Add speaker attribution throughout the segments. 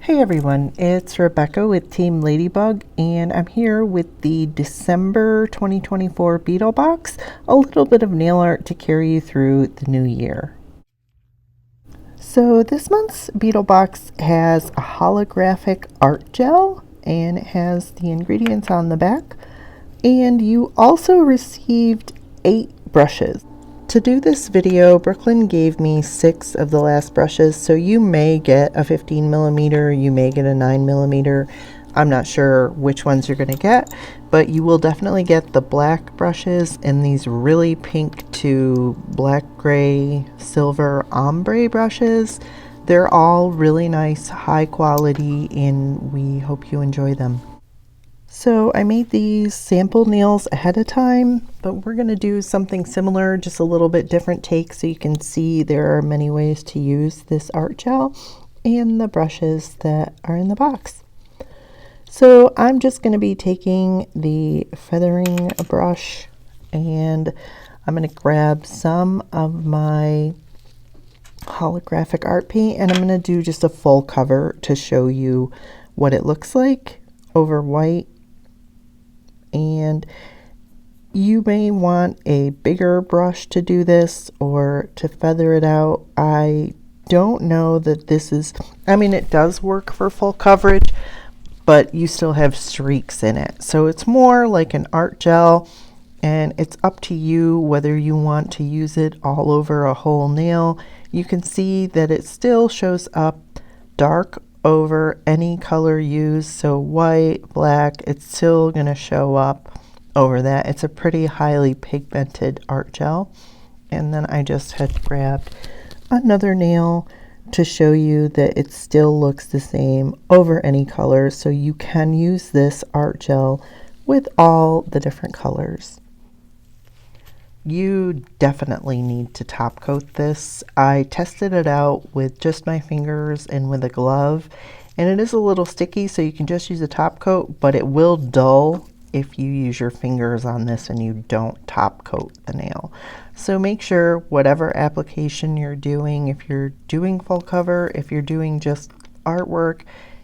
Speaker 1: Hey everyone, it's Rebecca with Team Ladybug, and I'm here with the December 2024 Beetle Box, a little bit of nail art to carry you through the new year. So this month's Beetle Box has a holographic art gel, and it has the ingredients on the back, and you also received 8 brushes. To do this video, Brooklyn gave me 6 of the last brushes, so you may get a 15mm, you may get a 9mm. I'm not sure which ones you're going to get, but you will definitely get the black brushes and these really pink to black, gray, silver ombre brushes. They're all really nice, high quality, and we hope you enjoy them. So I made these sample nails ahead of time, but we're going to do something similar, just a little bit different take, so you can see there are many ways to use this art gel and the brushes that are in the box. So I'm just going to be taking the feathering brush, and I'm going to grab some of my holographic art paint, and I'm going to do just a full cover to show you what it looks like over white. And you may want a bigger brush to do this or to feather it out. I don't know that this is, I mean, it does work for full coverage, but you still have streaks in it. So it's more like an art gel, and it's up to you whether you want to use it all over a whole nail. You can see that it still shows up dark over any color used, so white, black, it's still going to show up over that. It's a pretty highly pigmented art gel. And then I just had grabbed another nail to show you that it still looks the same over any color, so you can use this art gel with all the different colors. You definitely need to top coat this. I tested it out with just my fingers and with a glove, and it is a little sticky, so you can just use a top coat, but it will dull if you use your fingers on this and you don't top coat the nail. So make sure whatever application you're doing, if you're doing full cover, if you're doing just artwork,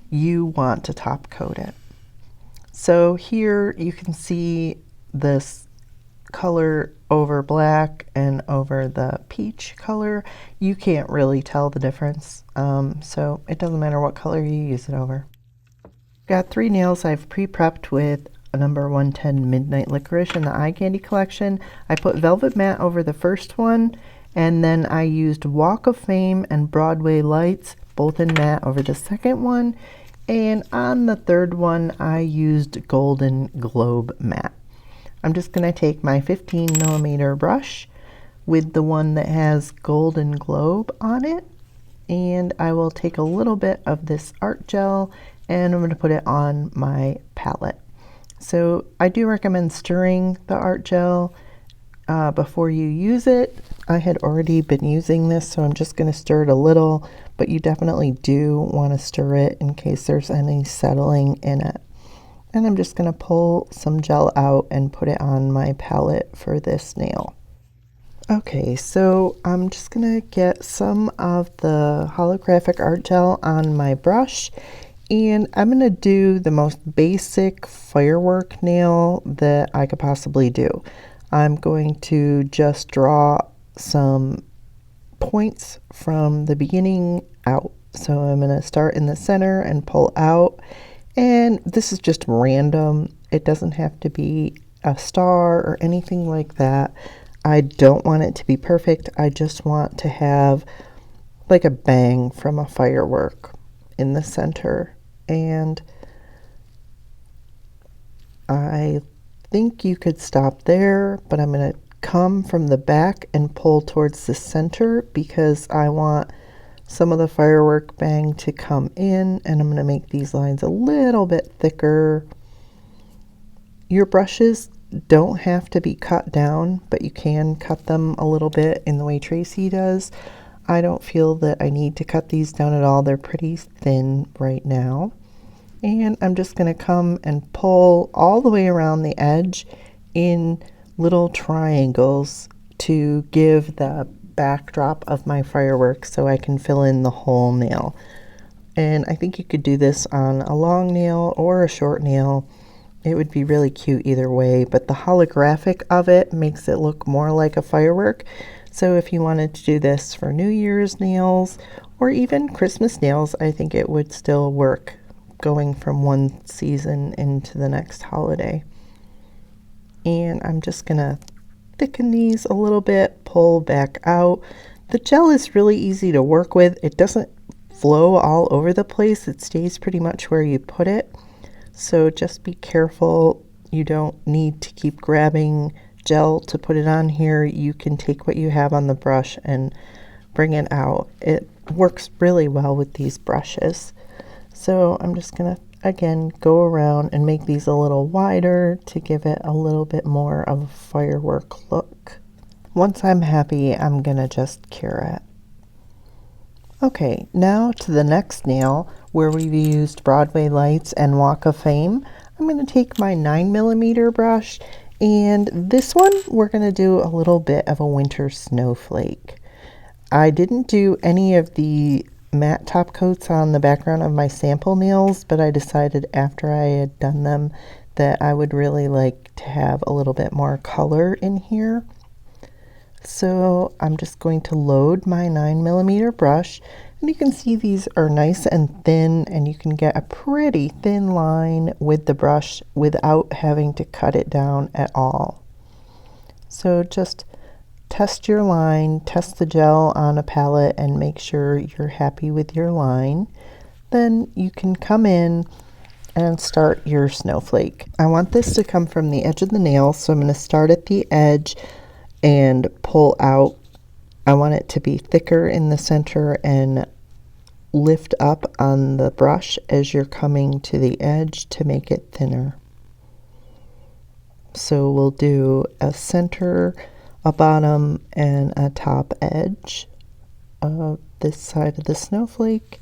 Speaker 1: you want to top coat it. So here you can see this color over black and over the peach color. You can't really tell the difference, so it doesn't matter what color you use it over. Got 3 nails I've pre-prepped with a number 110 Midnight Licorice in the Eye Candy collection. I put Velvet Matte over the first one, and then I used Walk of Fame and Broadway Lights, both in matte, over the second one, and on the third one I used Golden Globe Matte. I'm just going to take my 15mm brush with the one that has Golden Globe on it, and I will take a little bit of this art gel and I'm going to put it on my palette. So I do recommend stirring the art gel before you use it. I had already been using this, so I'm just going to stir it a little, but you definitely do want to stir it in case there's any settling in it. And I'm just going to pull some gel out and put it on my palette for this nail. Okay, so I'm just going to get some of the holographic art gel on my brush, and I'm going to do the most basic firework nail that I could possibly do. I'm going to just draw some points from the beginning out. So I'm going to start in the center and pull out. And this is just random. It doesn't have to be a star or anything like that. I don't want it to be perfect. I just want to have like a bang from a firework in the center. And I think you could stop there, but I'm going to come from the back and pull towards the center because I want some of the firework bang to come in, and I'm going to make these lines a little bit thicker. Your brushes don't have to be cut down, but you can cut them a little bit in the way Tracy does. I don't feel that I need to cut these down at all. They're pretty thin right now. And I'm just going to come and pull all the way around the edge in little triangles to give the backdrop of my fireworks so I can fill in the whole nail. And I think you could do this on a long nail or a short nail. It would be really cute either way, but the holographic of it makes it look more like a firework. So if you wanted to do this for New Year's nails or even Christmas nails, I think it would still work going from one season into the next holiday. And I'm just gonna thicken these a little bit, pull back out. The gel is really easy to work with. It doesn't flow all over the place. It stays pretty much where you put it. So just be careful. You don't need to keep grabbing gel to put it on here. You can take what you have on the brush and bring it out. It works really well with these brushes. So I'm just gonna again go around and make these a little wider to give it a little bit more of a firework look. Once I'm happy, I'm gonna just cure it. Okay, now to the next nail where we've used Broadway lights and Walk of Fame. I'm going to take my 9mm brush, and this one we're going to do a little bit of a winter snowflake. I didn't do any of the matte top coats on the background of my sample nails, but I decided after I had done them that I would really like to have a little bit more color in here. So I'm just going to load my 9mm brush, and you can see these are nice and thin, and you can get a pretty thin line with the brush without having to cut it down at all. So just test your line, test the gel on a palette and make sure you're happy with your line. Then you can come in and start your snowflake. I want this to come from the edge of the nail, so I'm going to start at the edge and pull out. I want it to be thicker in the center and lift up on the brush as you're coming to the edge to make it thinner. So we'll do a center, a bottom, and a top edge of this side of the snowflake.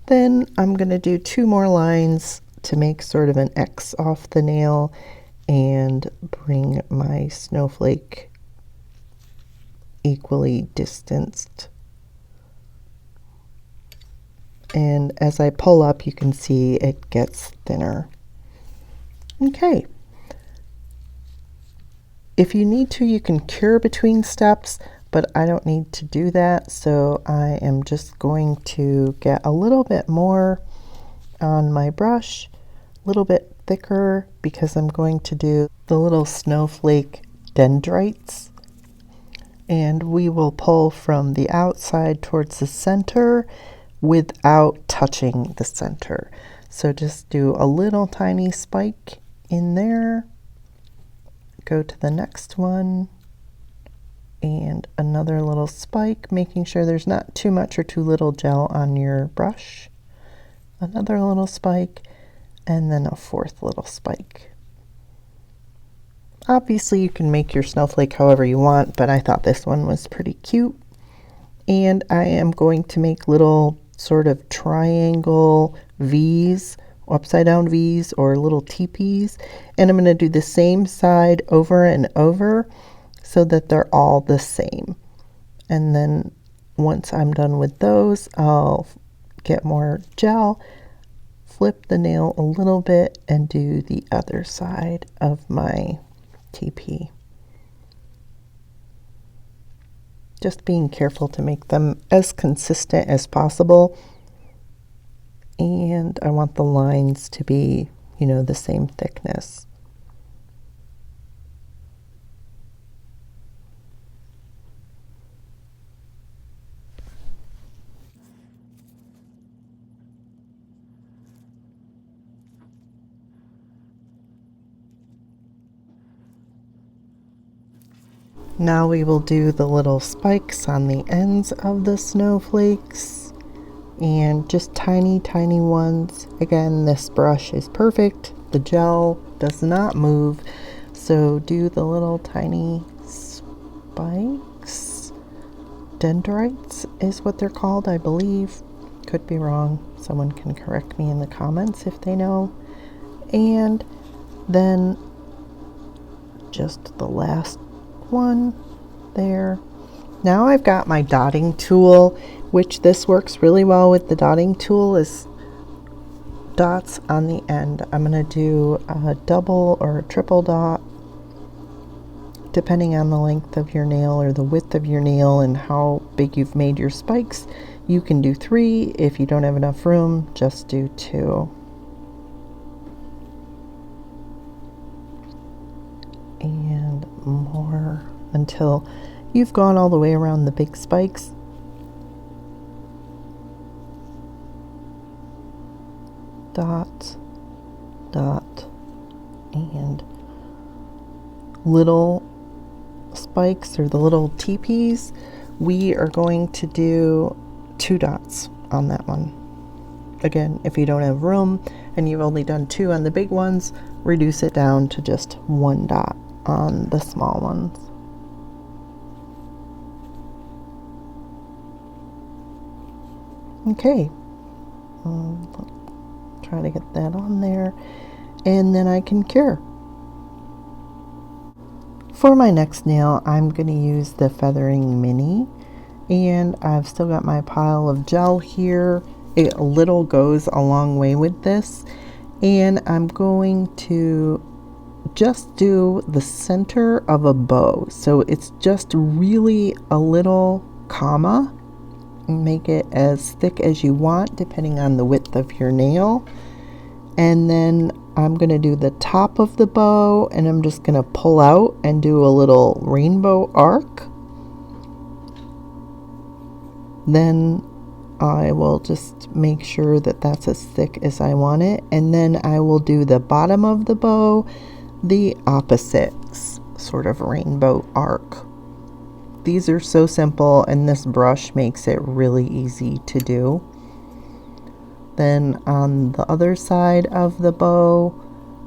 Speaker 1: Then I'm going to do 2 more lines to make sort of an X off the nail and bring my snowflake equally distanced. And as I pull up, you can see it gets thinner. Okay. If you need to, you can cure between steps, but I don't need to do that. So I am just going to get a little bit more on my brush, a little bit thicker, because I'm going to do the little snowflake dendrites. And we will pull from the outside towards the center without touching the center. So just do a little tiny spike in there, go to the next one, and another little spike, making sure there's not too much or too little gel on your brush. Another little spike, and then a 4th little spike. Obviously you can make your snowflake however you want, but I thought this one was pretty cute. And I am going to make little sort of triangle V's, upside down V's, or little teepees. And I'm going to do the same side over and over so that they're all the same. And then once I'm done with those, I'll get more gel, flip the nail a little bit, and do the other side of my TP. Just being careful to make them as consistent as possible. And I want the lines to be, you know, the same thickness. Now we will do the little spikes on the ends of the snowflakes, and just tiny ones. Again, this brush is perfect. The gel does not move, so do the little tiny spikes. Dendrites is what they're called, I believe. Could be wrong. Someone can correct me in the comments if they know. And then just the last one there. Now I've got my dotting tool, which this works really well with. The dotting tool is dots on the end. I'm going to do a double or a triple dot depending on the length of your nail or the width of your nail and how big you've made your spikes. You can do 3. If you don't have enough room, just do 2. And more until you've gone all the way around the big spikes. Dot, dot, and little spikes or the little teepees, we are going to do 2 dots on that one. Again, if you don't have room and you've only done 2 on the big ones, reduce it down to just 1 dot on the small ones. Okay, try to get that on there, and then I can cure. For my next nail, I'm going to use the Feathering Mini, and I've still got my pile of gel here. A little goes a long way with this, and I'm going to just do the center of a bow. So it's just really a little comma. Make it as thick as you want depending on the width of your nail. And then I'm going to do the top of the bow, and I'm just going to pull out and do a little rainbow arc. Then I will just make sure that that's as thick as I want it, and then I will do the bottom of the bow the opposite sort of rainbow arc. These are so simple, and this brush makes it really easy to do. Then on the other side of the bow,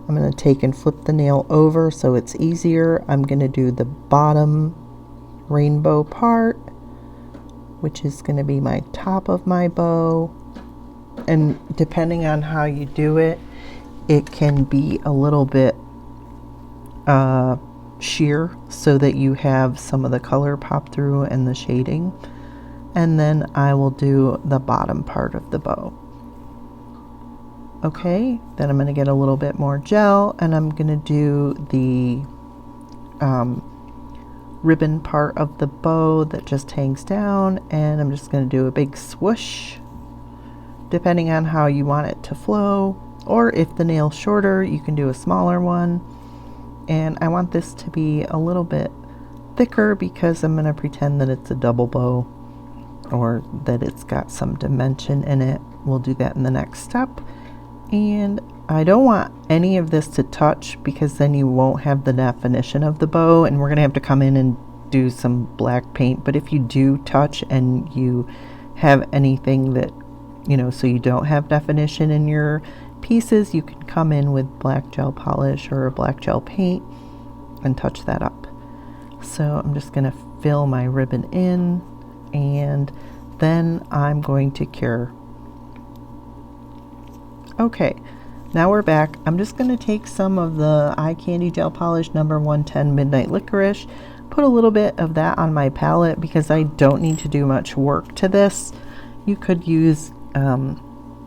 Speaker 1: I'm going to take and flip the nail over so it's easier. I'm going to do the bottom rainbow part, which is going to be my top of my bow. And depending on how you do it, it can be a little bit sheer so that you have some of the color pop through and the shading. And then I will do the bottom part of the bow. Okay, then I'm going to get a little bit more gel, and I'm going to do the ribbon part of the bow that just hangs down, and I'm just going to do a big swoosh depending on how you want it to flow, or if the nail's shorter you can do a smaller one. And I want this to be a little bit thicker because I'm going to pretend that it's a double bow or that it's got some dimension in it. We'll do that in the next step. And I don't want any of this to touch because then you won't have the definition of the bow, and we're going to have to come in and do some black paint. But if you do touch and you have anything that, you know, so you don't have definition in your pieces, you can come in with black gel polish or a black gel paint and touch that up. So I'm just going to fill my ribbon in, and then I'm going to cure. Okay, now we're back. I'm just going to take some of the Eye Candy Gel Polish number 110 Midnight Licorice, put a little bit of that on my palette because I don't need to do much work to this. You could use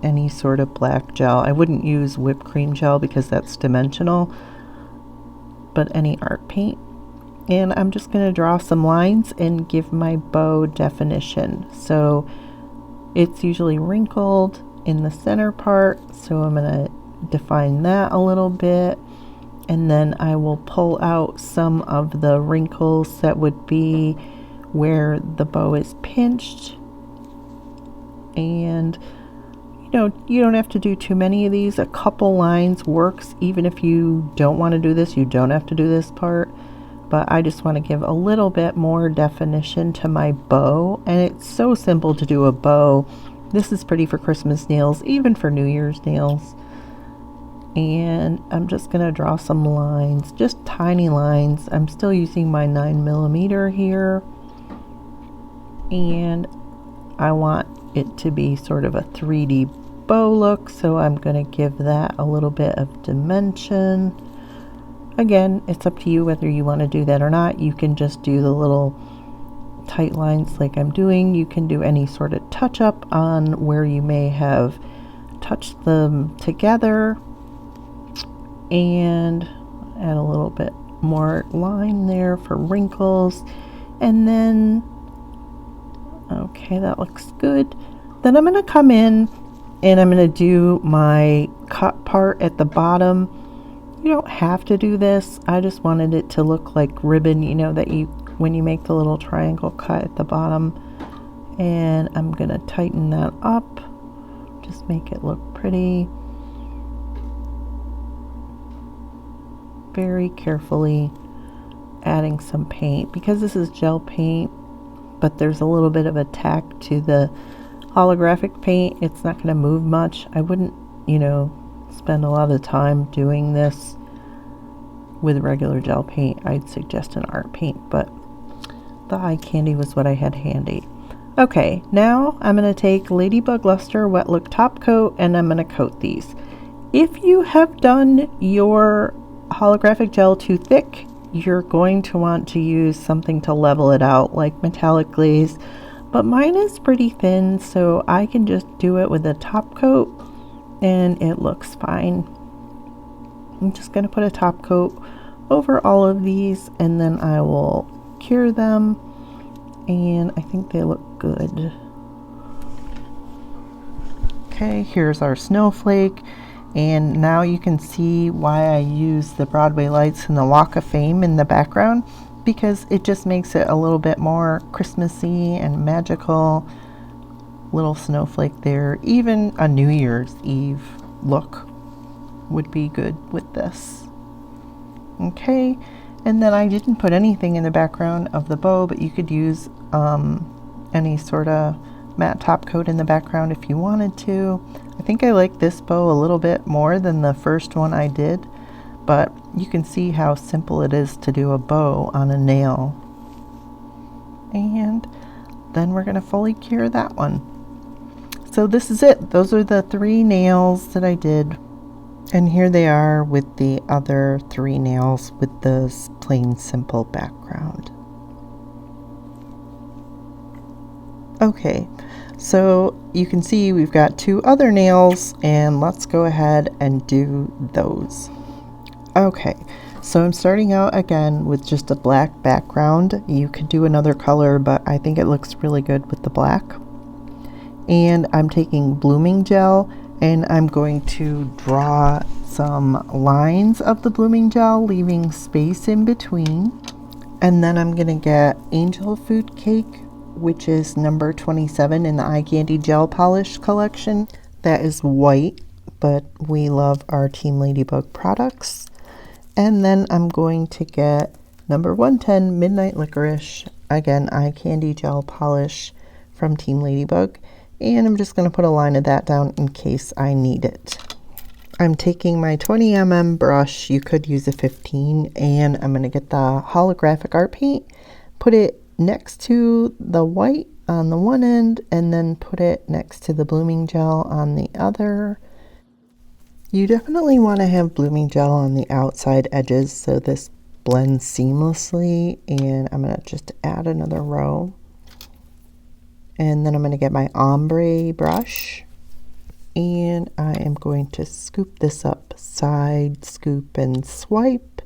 Speaker 1: any sort of black gel. I wouldn't use whipped cream gel because that's dimensional, but any art paint. And I'm just going to draw some lines and give my bow definition. So it's usually wrinkled in the center part, so I'm going to define that a little bit, and then I will pull out some of the wrinkles that would be where the bow is pinched. And you know, you don't have to do too many of these. A couple lines works. Even if you don't want to do this, you don't have to do this part, but I just want to give a little bit more definition to my bow. And it's so simple to do a bow. This is pretty for Christmas nails, even for New Year's nails. And I'm just going to draw some lines, just tiny lines. I'm still using my 9mm here. And I want it to be sort of a 3D bow look, so I'm going to give that a little bit of dimension. Again, it's up to you whether you want to do that or not. You can just do the little tight lines like I'm doing. You can do any sort of touch up on where you may have touch them together and add a little bit more line there for wrinkles. And then, okay, that looks good. Then I'm going to come in and I'm going to do my cut part at the bottom. You don't have to do this. I just wanted it to look like ribbon, you know, that you, when you make the little triangle cut at the bottom. And I'm going to tighten that up, just make it look pretty. Very carefully adding some paint, because this is gel paint, but there's a little bit of a tack to the holographic paint. It's not going to move much. I wouldn't, you know, spend a lot of time doing this with regular gel paint. I'd suggest an art paint, but the eye candy was what I had handy. Okay, now I'm going to take Ladybug Luster Wet Look Top Coat and I'm going to coat these. If you have done your holographic gel too thick, you're going to want to use something to level it out, like metallic glaze, but mine is pretty thin, so I can just do it with a top coat and it looks fine. I'm just going to put a top coat over all of these and then I will cure them, and I think they look good. Okay, here's our snowflake. And now you can see why I use the Broadway lights and the Walk of Fame in the background, because it just makes it a little bit more Christmassy and magical. Little snowflake there. Even a New Year's Eve look would be good with this. Okay, and then I didn't put anything in the background of the bow, but you could use any sort of matte top coat in the background if you wanted to. I think I like this bow a little bit more than the first one I did, but you can see how simple it is to do a bow on a nail. And then we're going to fully cure that one. So this is it. Those are the 3 nails that I did. And here they are with the other 3 nails with this plain simple background. Okay, so you can see we've got 2 other nails, and let's go ahead and do those. Okay, so I'm starting out again with just a black background. You could do another color, but I think it looks really good with the black. And I'm taking blooming gel and I'm going to draw some lines of the blooming gel, leaving space in between. And then I'm gonna get Angel Food Cake, which is number 27 in the Eye Candy Gel Polish collection. That is white, but we love our Team Ladybug products. And then I'm going to get number 110 Midnight Licorice, again Eye Candy Gel Polish from Team Ladybug. And I'm just going to put a line of that down in case I need it. I'm taking my 20mm brush, you could use a 15, and I'm going to get the holographic art paint, put it next to the white on the one end, and then put it next to the blooming gel on the other. You definitely want to have blooming gel on the outside edges so this blends seamlessly, and I'm going to just add another row. And then I'm going to get my ombre brush, and I am going to scoop this up, side scoop and swipe,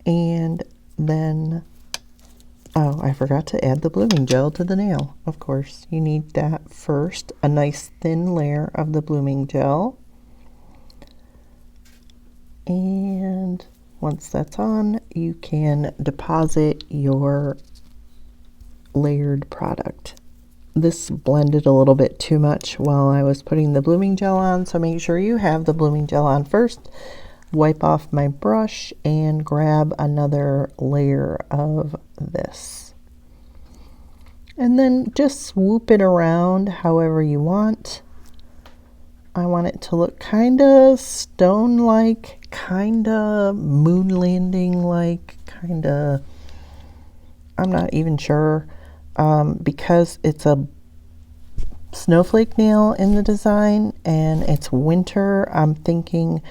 Speaker 1: and then, oh, I forgot to add the blooming gel to the nail. Of course, you need that first, a nice thin layer of the blooming gel. And once that's on, you can deposit your layered product. This blended a little bit too much while I was putting the blooming gel on, so make sure you have the blooming gel on first. Wipe off my brush and grab another layer of this. And then just swoop it around however you want. I want it to look kind of stone-like, kind of moon landing-like, kind of, I'm not even sure. Because it's a snowflake nail in the design and it's winter, I'm thinking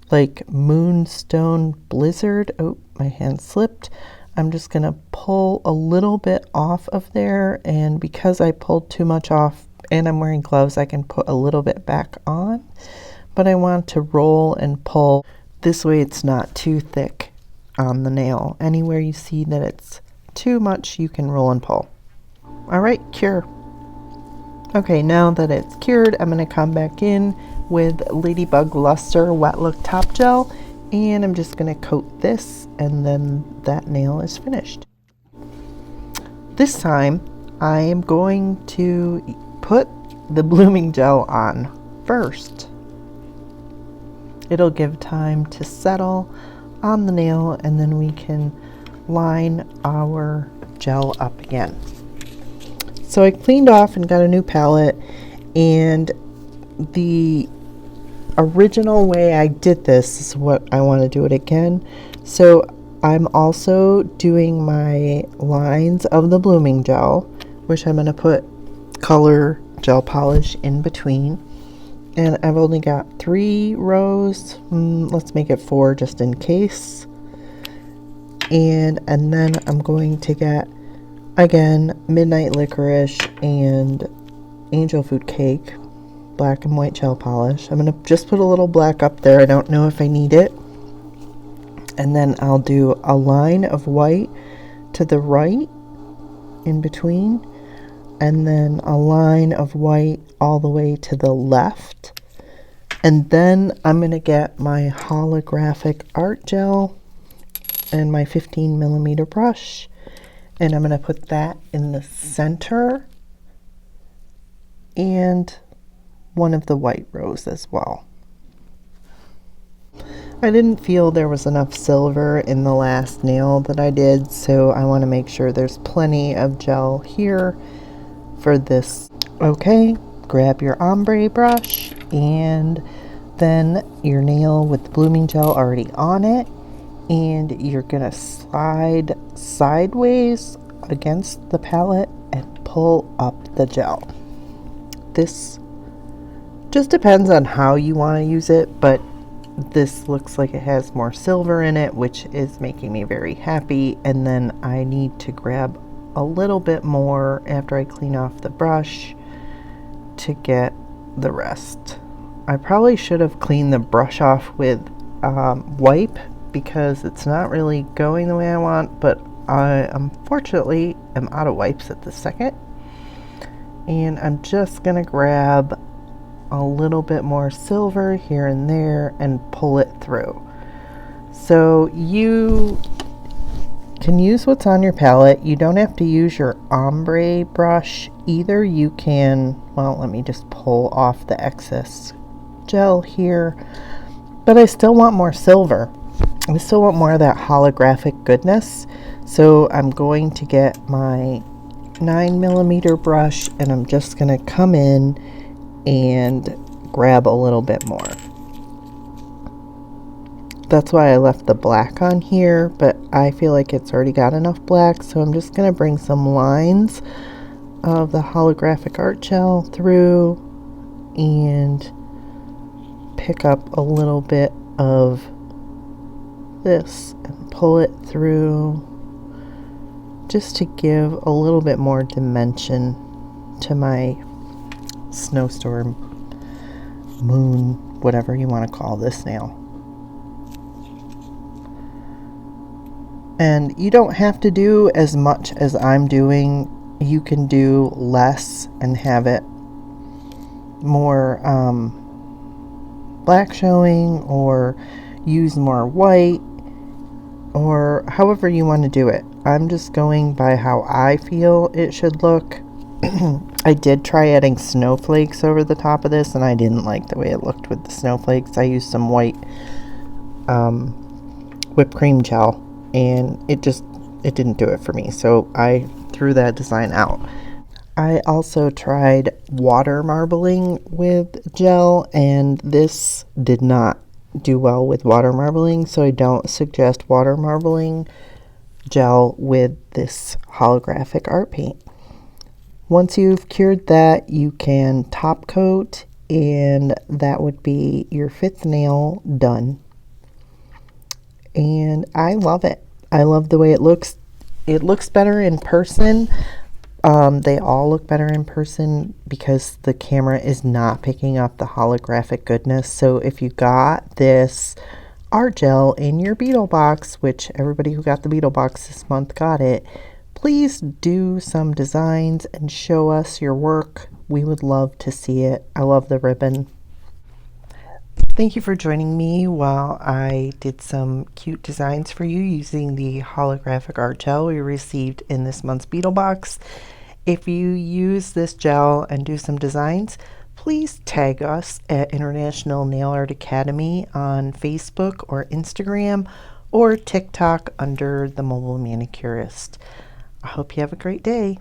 Speaker 1: like moonstone blizzard. Oh, my hand slipped. I'm just gonna pull a little bit off of there, and because I pulled too much off and I'm wearing gloves, I can put a little bit back on, but I want to roll and pull. This way it's not too thick on the nail. Anywhere you see that it's too much, you can roll and pull. All right, cure. Okay, now that it's cured, I'm gonna come back in with Ladybug Luster Wet Look Top Gel, and I'm just gonna coat this, and then that nail is finished. This time, I am going to put the blooming gel on first. It'll give time to settle on the nail, and then we can line our gel up again. So I cleaned off and got a new palette, and the original way I did this is what I want to do it again. So I'm also doing my lines of the blooming gel, which I'm going to put color gel polish in between. And I've only got 3 rows. Let's make it 4 just in case. And then I'm going to get, again, Midnight Licorice and Angel Food Cake, black and white gel polish. I'm going to just put a little black up there. I don't know if I need it. And then I'll do a line of white to the right in between, and then a line of white all the way to the left. And then I'm going to get my Holographic Art Gel and my 15mm brush, and I'm going to put that in the center and one of the white rows as well. I didn't feel there was enough silver in the last nail that I did, so I want to make sure there's plenty of gel here for this. Okay, grab your ombre brush and then your nail with the blooming gel already on it, and you're gonna slide sideways against the palette and pull up the gel. This just depends on how you want to use it, but this looks like it has more silver in it, which is making me very happy. And then I need to grab a little bit more after I clean off the brush to get the rest. I probably should have cleaned the brush off with wipe, because it's not really going the way I want, but I unfortunately am out of wipes at the second. And I'm just gonna grab a little bit more silver here and there and pull it through. So you can use what's on your palette. You don't have to use your ombre brush either. You can, well, let me just pull off the excess gel here, but I still want more silver. I still want more of that holographic goodness. So I'm going to get my 9mm brush, and I'm just going to come in and grab a little bit more. That's why I left the black on here, but I feel like it's already got enough black, so I'm just going to bring some lines of the Holographic Art Gel through and pick up a little bit of this and pull it through, just to give a little bit more dimension to my snowstorm, moon, whatever you want to call this nail. And you don't have to do as much as I'm doing. You can do less and have it more black showing, or use more white, or however you want to do it. I'm just going by how I feel it should look. I did try adding snowflakes over the top of this, and I didn't like the way it looked with the snowflakes. I used some white whipped cream gel, and it didn't do it for me, so I threw that design out. I also tried water marbling with gel, and this did not do well with water marbling, so I don't suggest water marbling gel with this holographic art paint. Once you've cured that, you can top coat, and that would be your 5th nail done. And I love it. I love the way it looks. It looks better in person. They all look better in person because the camera is not picking up the holographic goodness. So if you got this art gel in your Beetle Box, which everybody who got the Beetle Box this month got it, please do some designs and show us your work. We would love to see it. I love the ribbon. Thank you for joining me while I did some cute designs for you using the holographic art gel we received in this month's Beetle Box. If you use this gel and do some designs, please tag us at International Nail Art Academy on Facebook or Instagram or TikTok under The Mobile Manicurist. I hope you have a great day.